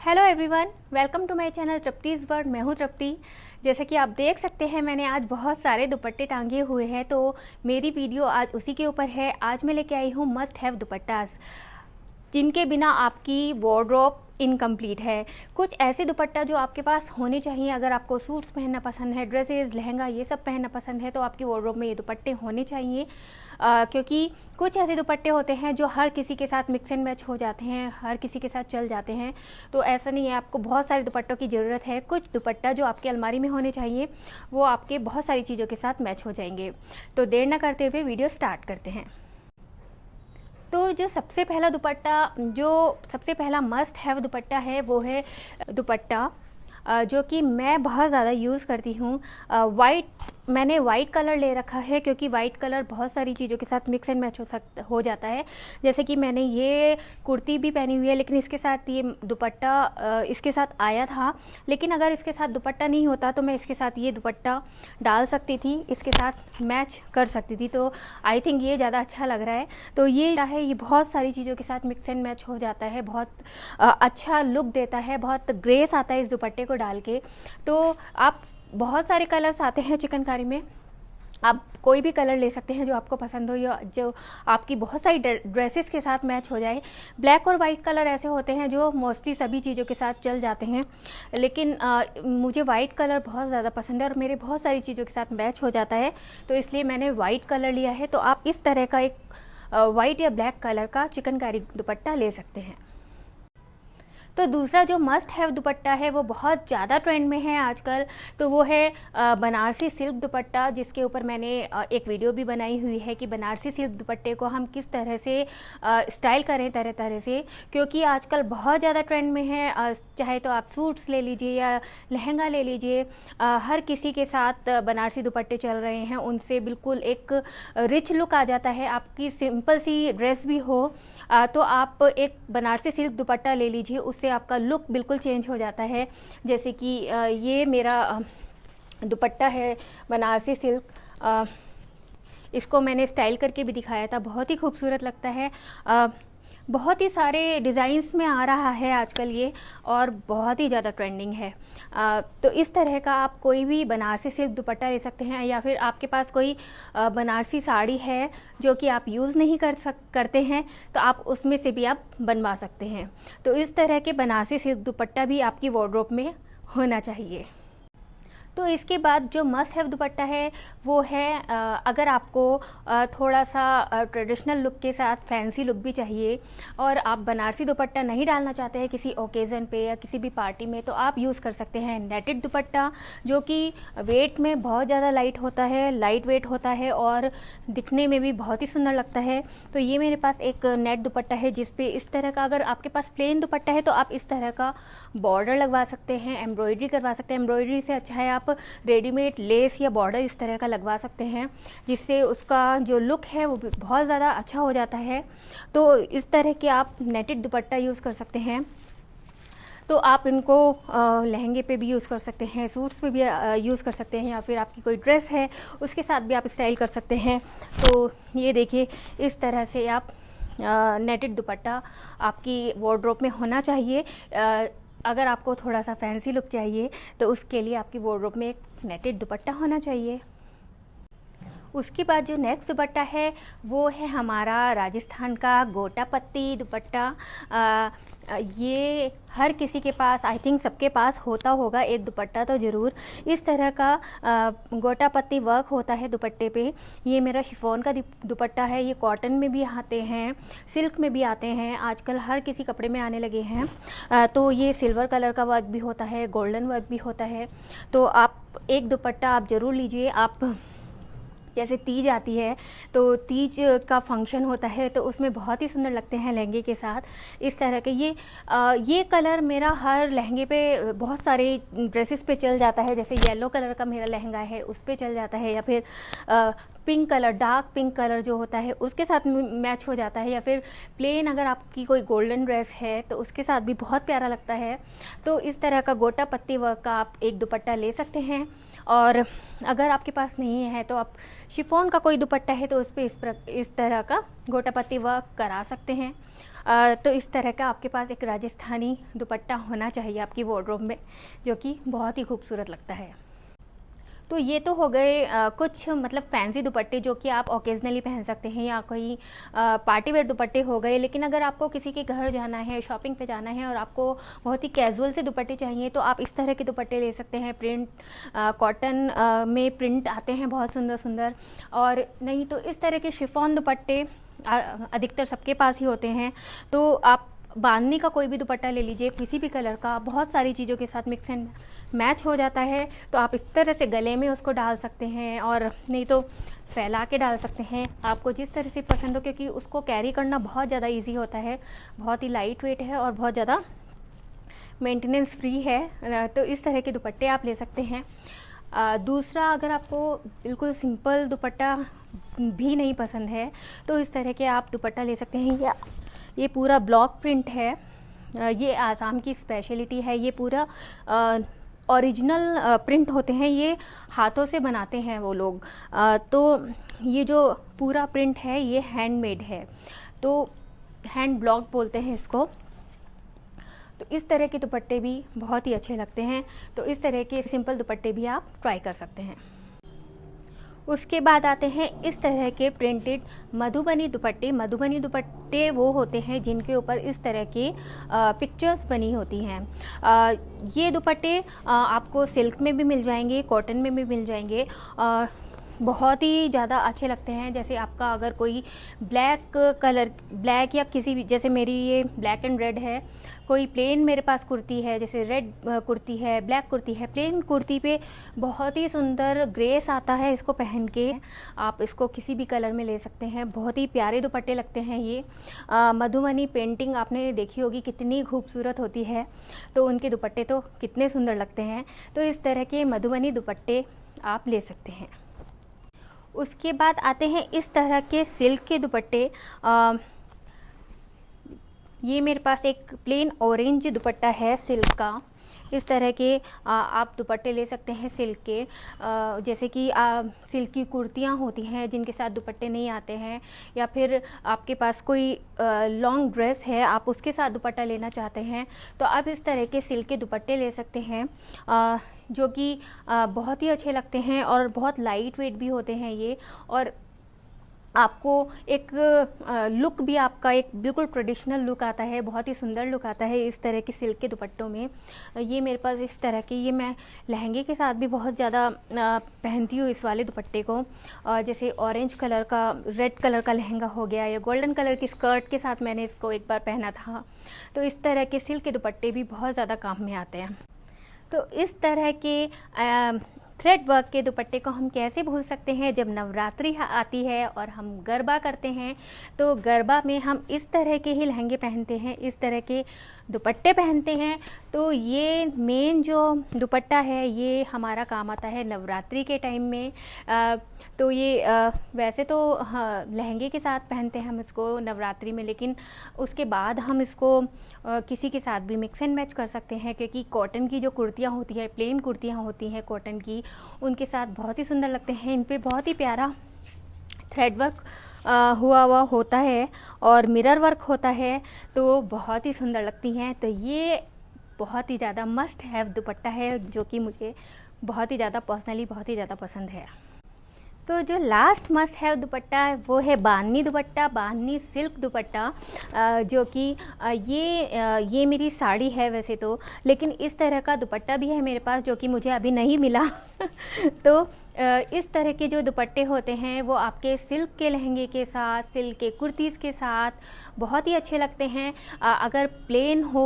Hello everyone, welcome to my channel Tripti's world. मैं हूँ तृप्ति। जैसे कि आप देख सकते हैं मैंने आज बहुत सारे दुपट्टे टांगे हुए हैं, तो मेरी वीडियो आज उसी के ऊपर है। आज मैं लेके आई हूँ मस्ट हैव दुपट्टास, जिनके बिना आपकी वार्डरोब इनकम्प्लीट है। कुछ ऐसे दुपट्टा जो आपके पास होने चाहिए। अगर आपको सूट्स पहनना पसंद है, ड्रेसेस, लहंगा ये सब पहनना पसंद है, तो आपकी वार्डरोब में ये दुपट्टे होने चाहिए। क्योंकि कुछ ऐसे दुपट्टे होते हैं जो हर किसी के साथ मिक्स एंड मैच हो जाते हैं, हर किसी के साथ चल जाते हैं। तो ऐसा नहीं है, आपको बहुत सारे दुपट्टों की ज़रूरत है। कुछ दुपट्टा जो आपकी अलमारी में होने चाहिए वो आपके बहुत सारी चीज़ों के साथ मैच हो जाएंगे। तो देर ना करते हुए वीडियो स्टार्ट करते हैं। तो जो सबसे पहला दुपट्टा, जो सबसे पहला मस्ट हैव दुपट्टा है वो है दुपट्टा जो कि मैं बहुत ज़्यादा यूज़ करती हूँ। मैंने वाइट कलर ले रखा है क्योंकि वाइट कलर बहुत सारी चीज़ों के साथ मिक्स एंड मैच हो जाता है। जैसे कि मैंने ये कुर्ती भी पहनी हुई है, लेकिन इसके साथ ये दुपट्टा इसके साथ आया था। लेकिन अगर इसके साथ दुपट्टा नहीं होता तो मैं इसके साथ ये दुपट्टा डाल सकती थी, इसके साथ मैच कर सकती थी। तो आई थिंक ये ज़्यादा अच्छा लग रहा है। तो ये है, ये बहुत सारी चीज़ों के साथ मिक्स एंड मैच हो जाता है, बहुत अच्छा लुक देता है, बहुत ग्रेस आता है इस दुपट्टे को डाल के। तो आप बहुत सारे कलर्स आते हैं चिकनकारी में, आप कोई भी कलर ले सकते हैं जो आपको पसंद हो या जो आपकी बहुत सारी ड्रेसेस के साथ मैच हो जाए। ब्लैक और वाइट कलर ऐसे होते हैं जो मोस्टली सभी चीज़ों के साथ चल जाते हैं, लेकिन मुझे वाइट कलर बहुत ज़्यादा पसंद है और मेरे बहुत सारी चीज़ों के साथ मैच हो जाता है। तो इसलिए मैंने वाइट कलर लिया है। तो आप इस तरह का एक वाइट या ब्लैक कलर का चिकनकारी दुपट्टा ले सकते हैं। तो दूसरा जो मस्ट हैव दुपट्टा है वो बहुत ज़्यादा ट्रेंड में है आजकल। तो वो है बनारसी सिल्क दुपट्टा, जिसके ऊपर मैंने एक वीडियो भी बनाई हुई है कि बनारसी सिल्क दुपट्टे को हम किस तरह से स्टाइल करें तरह तरह से, क्योंकि आजकल बहुत ज़्यादा ट्रेंड में है। चाहे तो आप सूट्स ले लीजिए या लहंगा ले लीजिए, हर किसी के साथ बनारसी दुपट्टे चल रहे हैं। उनसे बिल्कुल एक रिच लुक आ जाता है। आपकी सिंपल सी ड्रेस भी हो तो आप एक बनारसी सिल्क दुपट्टा ले लीजिए, उससे आपका लुक बिल्कुल चेंज हो जाता है। जैसे कि ये मेरा दुपट्टा है बनारसी सिल्क, इसको मैंने स्टाइल करके भी दिखाया था, बहुत ही खूबसूरत लगता है। बहुत ही सारे डिज़ाइंस में आ रहा है आजकल ये, और बहुत ही ज़्यादा ट्रेंडिंग है। तो इस तरह का आप कोई भी बनारसी सिल्क दुपट्टा ले सकते हैं, या फिर आपके पास कोई बनारसी साड़ी है जो कि आप यूज़ नहीं करते हैं तो आप उसमें से भी आप बनवा सकते हैं। तो इस तरह के बनारसी सिल्क दुपट्टा भी आपकी वार्डरोब में होना चाहिए। तो इसके बाद जो मस्ट हैव दुपट्टा है वो है, अगर आपको थोड़ा सा ट्रेडिशनल लुक के साथ फैंसी लुक भी चाहिए और आप बनारसी दुपट्टा नहीं डालना चाहते हैं किसी ओकेज़न पे या किसी भी पार्टी में, तो आप यूज़ कर सकते हैं नेटेड दुपट्टा, जो कि वेट में बहुत ज़्यादा लाइट होता है, लाइट वेट होता है और दिखने में भी बहुत ही सुंदर लगता है। तो ये मेरे पास एक नेट दुपट्टा है जिस पे इस तरह का, अगर आपके पास प्लेन दुपट्टा है तो आप इस तरह का बॉर्डर लगवा सकते हैं, एम्ब्रॉयडरी करवा सकते हैं। एम्ब्रॉयडरी से अच्छा है आप रेडीमेड लेस या बॉर्डर इस तरह का लगवा सकते हैं, जिससे उसका जो लुक है वो बहुत ज़्यादा अच्छा हो जाता है। तो इस तरह के आप नेटेड दुपट्टा यूज़ कर सकते हैं। तो आप इनको लहंगे पे भी यूज़ कर सकते हैं, सूट्स पे भी यूज़ कर सकते हैं, या फिर आपकी कोई ड्रेस है उसके साथ भी आप स्टाइल कर सकते हैं। तो ये देखिए, इस तरह से आप नेटेड दुपट्टा आपकी वार्डरोब में होना चाहिए। अगर आपको थोड़ा सा फैंसी लुक चाहिए तो उसके लिए आपकी वार्डरोब में एक नेटेड दुपट्टा होना चाहिए। उसके बाद जो नेक्स्ट दुपट्टा है वो है हमारा राजस्थान का गोटा पत्ती दुपट्टा। ये हर किसी के पास, आई थिंक सबके पास होता होगा एक दुपट्टा तो ज़रूर। इस तरह का गोटा पत्ती वर्क होता है दुपट्टे पे। ये मेरा शिफॉन का दुपट्टा है। ये कॉटन में भी आते हैं, सिल्क में भी आते हैं, आजकल हर किसी कपड़े में आने लगे हैं। तो ये सिल्वर कलर का वर्क भी होता है, गोल्डन वर्क भी होता है। तो आप एक दुपट्टा आप ज़रूर लीजिए। आप जैसे तीज आती है तो तीज का फंक्शन होता है तो उसमें बहुत ही सुंदर लगते हैं लहंगे के साथ इस तरह के। ये कलर मेरा हर लहंगे पे, बहुत सारे ड्रेसेस पे चल जाता है। जैसे येलो कलर का मेरा लहंगा है उस पे चल जाता है, या फिर pink colour, dark pink colour जो होता है उसके साथ मैच हो जाता है, या फिर प्लेन अगर आपकी कोई गोल्डन ड्रेस है तो उसके साथ भी बहुत प्यारा लगता है। तो इस तरह का गोटा पत्ती वर्क का आप एक दुपट्टा ले सकते हैं। और अगर आपके पास नहीं है तो आप शिफॉन का कोई दुपट्टा है तो उस पर इस तरह का गोटा पत्ती वर्क करा सकते हैं। तो इस तरह का आपके पास एक राजस्थानी दुपट्टा होना चाहिए आपकी वार्डरोब में, जो कि बहुत ही खूबसूरत लगता है। तो ये तो हो गए कुछ मतलब फैंसी दुपट्टे जो कि आप ओकेजनली पहन सकते हैं, या कोई पार्टी वेयर दुपट्टे हो गए। लेकिन अगर आपको किसी के घर जाना है, शॉपिंग पे जाना है और आपको बहुत ही कैजुअल से दुपट्टे चाहिए, तो आप इस तरह के दुपट्टे ले सकते हैं। प्रिंट कॉटन में प्रिंट आते हैं बहुत सुंदर सुंदर, और नहीं तो इस तरह के शिफॉन दुपट्टे अधिकतर सबके पास ही होते हैं। तो आप बांधनी का कोई भी दुपट्टा ले लीजिए, किसी भी कलर का, बहुत सारी चीज़ों के साथ मिक्स एंड मैच हो जाता है। तो आप इस तरह से गले में उसको डाल सकते हैं, और नहीं तो फैला के डाल सकते हैं, आपको जिस तरह से पसंद हो, क्योंकि उसको कैरी करना बहुत ज़्यादा इजी होता है, बहुत ही लाइट वेट है और बहुत ज़्यादा मेंटेनेंस फ्री है। तो इस तरह के दुपट्टे आप ले सकते हैं। दूसरा, अगर आपको बिल्कुल सिंपल दुपट्टा भी नहीं पसंद है, तो इस तरह के आप दुपट्टा ले सकते हैं। ये पूरा ब्लॉक प्रिंट है, ये आसाम की स्पेशलिटी है। ये पूरा ओरिजिनल प्रिंट होते हैं, ये हाथों से बनाते हैं वो लोग। तो ये जो पूरा प्रिंट है ये हैंडमेड है, तो हैंड ब्लॉक बोलते हैं इसको। तो इस तरह के दुपट्टे भी बहुत ही अच्छे लगते हैं। तो इस तरह के सिंपल दुपट्टे भी आप ट्राई कर सकते हैं। उसके बाद आते हैं इस तरह के प्रिंटेड मधुबनी दुपट्टे। मधुबनी दुपट्टे वो होते हैं जिनके ऊपर इस तरह के पिक्चर्स बनी होती हैं। ये दुपट्टे आपको सिल्क में भी मिल जाएंगे, कॉटन में भी मिल जाएंगे। बहुत ही ज़्यादा अच्छे लगते हैं। जैसे आपका अगर कोई ब्लैक या किसी भी, जैसे मेरी ये ब्लैक एंड रेड है, कोई प्लेन मेरे पास कुर्ती है, जैसे रेड कुर्ती है, ब्लैक कुर्ती है, प्लेन कुर्ती पे बहुत ही सुंदर ग्रेस आता है इसको पहन के। आप इसको किसी भी कलर में ले सकते हैं, बहुत ही प्यारे दुपट्टे लगते हैं ये। मधुबनी पेंटिंग आपने देखी होगी कितनी खूबसूरत होती है, तो उनके दुपट्टे तो कितने सुंदर लगते हैं। तो इस तरह के मधुबनी दुपट्टे आप ले सकते हैं। उसके बाद आते हैं इस तरह के सिल्क के दुपट्टे। ये मेरे पास एक प्लेन ऑरेंज दुपट्टा है सिल्क का। इस तरह के आप दुपट्टे ले सकते हैं सिल्क के। जैसे कि सिल्क की कुर्तियाँ होती हैं जिनके साथ दुपट्टे नहीं आते हैं, या फिर आपके पास कोई लॉन्ग ड्रेस है, आप उसके साथ दुपट्टा लेना चाहते हैं, तो आप इस तरह के सिल्क के दुपट्टे ले सकते हैं, जो कि बहुत ही अच्छे लगते हैं और बहुत लाइट वेट भी होते हैं ये। और आपको एक लुक भी आपका एक बिल्कुल ट्रेडिशनल लुक आता है, बहुत ही सुंदर लुक आता है इस तरह के सिल्क के दुपट्टों में। ये मेरे पास इस तरह के, ये मैं लहंगे के साथ भी बहुत ज़्यादा पहनती हूँ इस वाले दुपट्टे को। जैसे ऑरेंज कलर का, रेड कलर का लहंगा हो गया, या गोल्डन कलर की स्कर्ट के साथ मैंने इसको एक बार पहना था। तो इस तरह के सिल्क के दुपट्टे भी बहुत ज़्यादा काम में आते हैं। तो इस तरह के थ्रेड वर्क के दुपट्टे को हम कैसे भूल सकते हैं। जब नवरात्रि आती है और हम गरबा करते हैं, तो गरबा में हम इस तरह के ही लहंगे पहनते हैं, इस तरह के दुपट्टे पहनते हैं। तो ये मेन जो दुपट्टा है ये हमारा काम आता है नवरात्रि के टाइम में। तो ये वैसे तो लहंगे के साथ पहनते हैं हम इसको नवरात्रि में, लेकिन उसके बाद हम इसको किसी के साथ भी मिक्स एंड मैच कर सकते हैं, क्योंकि कॉटन की जो कुर्तियाँ होती हैं, प्लेन कुर्तियाँ होती हैं कॉटन की, उनके साथ बहुत ही सुंदर लगते हैं। इन पे बहुत ही प्यारा थ्रेड वर्क हुआ होता है और मिरर वर्क होता है, तो बहुत ही सुंदर लगती हैं। तो ये बहुत ही ज़्यादा मस्ट हैव दुपट्टा है, जो कि मुझे बहुत ही ज़्यादा पर्सनली बहुत ही ज़्यादा पसंद है। तो जो लास्ट मस्ट हैव दुपट्टा वो है बांधनी दुपट्टा, बांधनी सिल्क दुपट्टा, जो कि ये मेरी साड़ी है वैसे तो, लेकिन इस तरह का दुपट्टा भी है मेरे पास जो कि मुझे अभी नहीं मिला। तो इस तरह के जो दुपट्टे होते हैं वो आपके सिल्क के लहंगे के साथ, सिल्क के कुर्तीज़ के साथ बहुत ही अच्छे लगते हैं। अगर प्लेन हो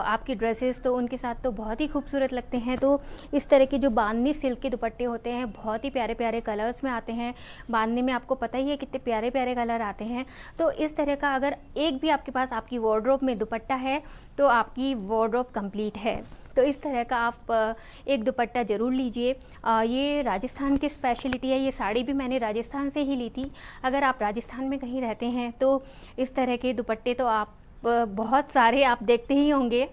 आपकी ड्रेसेस तो उनके साथ तो बहुत ही खूबसूरत लगते हैं। तो इस तरह के जो बांधनी सिल्क के दुपट्टे होते हैं बहुत ही प्यारे प्यारे कलर्स में आते हैं। बांधनी में आपको पता ही है कितने प्यारे प्यारे कलर आते हैं। तो इस तरह का अगर एक भी आपके पास आपकी वार्डरोब में दुपट्टा है तो आपकी वार्डरोब कंप्लीट है। तो इस तरह का आप एक दुपट्टा ज़रूर लीजिए। ये राजस्थान की स्पेशलिटी है, ये साड़ी भी मैंने राजस्थान से ही ली थी। अगर आप राजस्थान में कहीं रहते हैं तो इस तरह के दुपट्टे तो आप बहुत सारे आप देखते ही होंगे।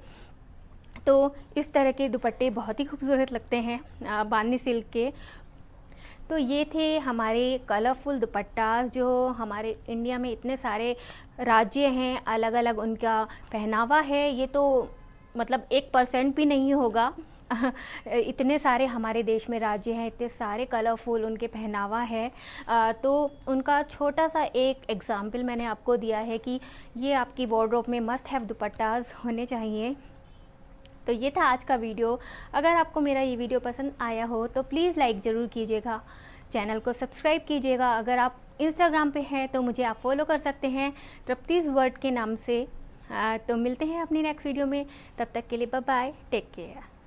तो इस तरह के दुपट्टे बहुत ही खूबसूरत लगते हैं बांधनी सिल्क के। तो ये थे हमारे कलरफुल दुपट्टास जो हमारे इंडिया में इतने सारे राज्य हैं, अलग अलग उनका पहनावा है, ये तो मतलब 1% भी नहीं होगा। इतने सारे हमारे देश में राज्य हैं, इतने सारे कलरफुल उनके पहनावा है। तो उनका छोटा सा एक एग्जाम्पल मैंने आपको दिया है कि ये आपकी वार्डरोब में मस्ट हैव दुपट्टास होने चाहिए। तो ये था आज का वीडियो। अगर आपको मेरा ये वीडियो पसंद आया हो तो प्लीज़ लाइक ज़रूर कीजिएगा, चैनल को सब्सक्राइब कीजिएगा। अगर आप इंस्टाग्राम पे हैं तो मुझे आप फॉलो कर सकते हैं तृप्तिज़ वर्ड के नाम से। तो मिलते हैं अपनी नेक्स्ट वीडियो में, तब तक के लिए बाय बाय, टेक केयर।